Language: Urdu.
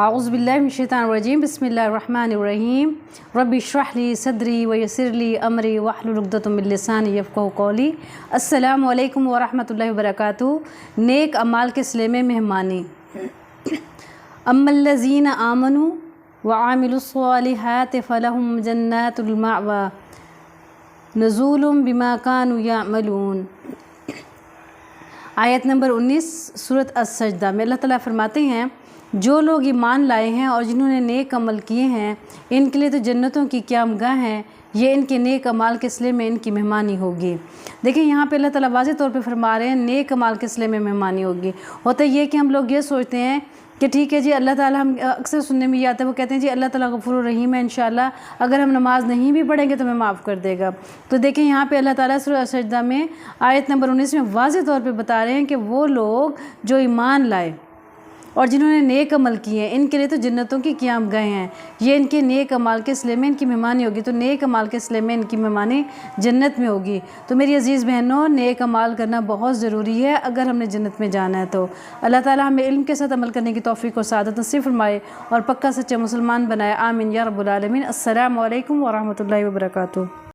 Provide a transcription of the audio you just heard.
اعوذ باللہ من الشیطان الرجیم بسم اللہ الرحمن الرحیم رب اشرح لی صدری ویسر لی امری واحلل عقدۃ من لسانی یفقہوا قولی۔ السلام علیکم ورحمۃ اللہ وبرکاتہ۔ نیک اعمال کے سلسلے میں مہمانی۔ اما الذین آمنوا وعملوا الصالحات فلہم جنات المأوی نزول بما كانوا یعملون۔ آیت نمبر 19 سورۃ السجدہ میں اللہ تعالیٰ فرماتے ہیں جو لوگ ایمان لائے ہیں اور جنہوں نے نیک عمل کیے ہیں ان کے لیے تو جنتوں کی قیامگاہ ہیں، یہ ان کے نیک اعمال کے سلسلے میں ان کی مہمانی ہوگی۔ دیکھیں یہاں پہ اللہ تعالیٰ واضح طور پہ فرما رہے ہیں نیک اعمال کے سلسلے میں مہمانی ہوگی۔ ہوتا یہ کہ ہم لوگ یہ سوچتے ہیں کہ ٹھیک ہے جی اللہ تعالیٰ، ہم اکثر سننے میں یہ آتا ہے، وہ کہتے ہیں جی اللہ تعالیٰ غفور الرحیم ہے، انشاءاللہ اگر ہم نماز نہیں بھی پڑھیں گے تو ہمیں معاف کر دے گا۔ تو دیکھیں یہاں پہ اللہ تعالیٰ سورۃ السجدہ میں آیت نمبر 19 میں واضح طور پہ بتا رہے ہیں کہ وہ لوگ جو ایمان لائے اور جنہوں نے نیک عمل کیے ہیں ان کے لیے تو جنتوں کی قیامگاہیں ہیں، یہ ان کے نیک عمال کے سلسلے میں ان کی مہمانی ہوگی۔ تو نیک عمال کے سلسلے میں ان کی مہمانی جنت میں ہوگی۔ تو میری عزیز بہنوں، نیک عمال کرنا بہت ضروری ہے اگر ہم نے جنت میں جانا ہے تو۔ اللہ تعالیٰ ہمیں علم کے ساتھ عمل کرنے کی توفیق و سعادت نصیب فرمائے اور پکا سچا مسلمان بنائے، آمین یا رب العالمین۔ السلام علیکم ورحمۃ اللہ وبرکاتہ۔